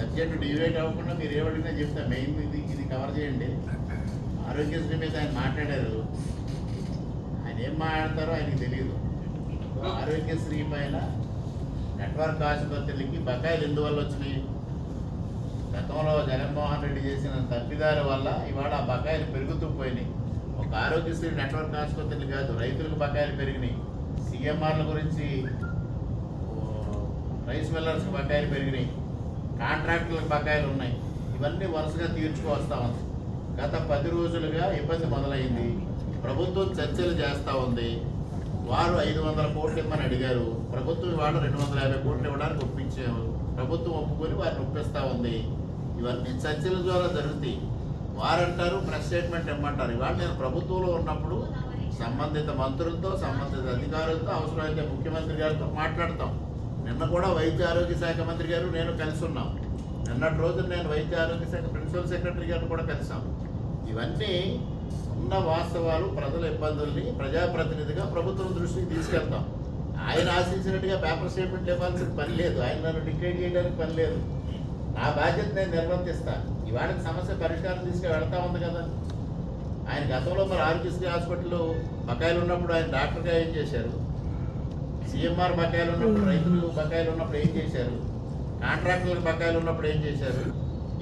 Subject divide అవ్వకుండా మీరు ఏమడిగినా చెప్తా. మెయిన్ ఇది కవర్ చేయండి. ఆరోగ్యశ్రీ మీద ఆయన మాట్లాడారు. ఆయన ఏం మాట్లాడతారో ఆయనకి తెలియదు. ఆరోగ్యశ్రీ పైన నెట్వర్క్ ఆసుపత్రులకి బకాయిలు ఎందువల్ల వచ్చినాయి? గతంలో జగన్మోహన్ రెడ్డి చేసిన తప్పిదారి వల్ల ఇవాళ ఆ బకాయిలు పెరుగుతూ పోయినాయి. ఒక ఆరోగ్యశ్రీ నెట్వర్క్ ఆసుపత్రులు కాదు, రైతులకు బకాయిలు పెరిగినాయి. సీఎంఆర్ల గురించి రైస్ మిల్లర్స్కి బకాయిలు పెరిగినాయి. కాంట్రాక్టులకు బకాయిలు ఉన్నాయి. ఇవన్నీ వరుసగా తీర్చుకొస్తా ఉంది. గత 10 రోజులుగా ఇబ్బంది మొదలైంది. ప్రభుత్వం చర్చలు చేస్తూ ఉంది. వారు 500 కోట్లు ఇమ్మని అడిగారు. ప్రభుత్వం ఇవాళ 250 కోట్లు ఇవ్వడానికి ఒప్పించాము. ప్రభుత్వం ఒప్పుకొని వారిని ఒప్పిస్తూ ఉంది. ఇవన్నీ చర్చల ద్వారా జరుగుతాయి. వారంటారు ప్రెస్ స్టేట్మెంట్ ఇమ్మంటారు. ఇవాళ నేను ప్రభుత్వంలో ఉన్నప్పుడు సంబంధిత మంత్రులతో, సంబంధిత అధికారులతో, అవసరమైతే ముఖ్యమంత్రి గారితో మాట్లాడతాం. నిన్న కూడా వైద్య ఆరోగ్య శాఖ మంత్రి గారు నేను కలిసి ఉన్నాం. నిన్నటి రోజు నేను వైద్య ఆరోగ్య శాఖ ప్రిన్సిపల్ సెక్రటరీ గారిని కూడా కలిసాం. ఇవన్నీ ఉన్న వాస్తవాలు, ప్రజల ఇబ్బందుల్ని ప్రజాప్రతినిధిగా ప్రభుత్వం దృష్టికి తీసుకెళ్తాం. ఆయన ఆశించినట్టుగా పేపర్ స్టేట్మెంట్ ఇవ్వాల్సిన పని లేదు. ఆయన నన్ను డిక్టేట్ చేయడానికి పని లేదు. నా బాధ్యత నేను నిర్వర్తిస్తాను. ఇవాళకి సమస్య పరిష్కారం తీసుకుని వెళ్తా ఉంది కదా. ఆయన గతంలో మరి ఆరోగ్యశ్రీ హాస్పిటల్లో బకాయిలు ఉన్నప్పుడు ఆయన డాక్టర్గా ఏం చేశారు? సీఎంఆర్ బకాయిలు ఉన్నప్పుడు, రైతులు బకాయిలు ఉన్నప్పుడు ఏం చేశారు? కాంట్రాక్టులకు బకాయిలు ఉన్నప్పుడు ఏం చేశారు?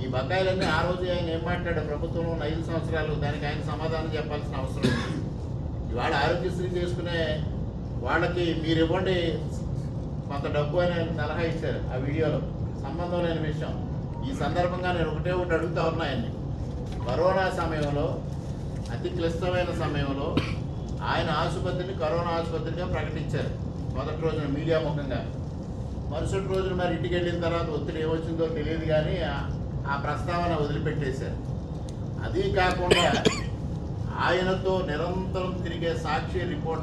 ఈ బకాయిలన్నీ ఆ రోజు ఆయన ఏం మాట్లాడారు? ప్రభుత్వంలో 5 సంవత్సరాలు దానికి ఆయన సమాధానం చెప్పాల్సిన అవసరం ఉంది. ఇవాళ ఆరోగ్యశ్రీ చేసుకునే వాళ్ళకి మీరు ఇవ్వండి కొంత డబ్బు అని ఆయన సలహా ఇచ్చారు. ఆ వీడియోలో సంబంధం లేని విషయం. ఈ సందర్భంగా నేను ఒకటి అడుగుతా ఉన్నాయన్ని. కరోనా సమయంలో, అతి క్లిష్టమైన సమయంలో ఆయన ఆసుపత్రిని కరోనా ఆసుపత్రిగా ప్రకటించారు. మొదటి రోజున మీడియా ముఖంగా. మరుసటి రోజున మరి ఇంటికి వెళ్ళిన తర్వాత ఒత్తిడి ఏమొచ్చిందో తెలియదు, కానీ ఆ ప్రస్తావన వదిలిపెట్టేశారు. అదీ కాకుండా ఆయనతో నిరంతరం తిరిగే సాక్షి రిపోర్ట్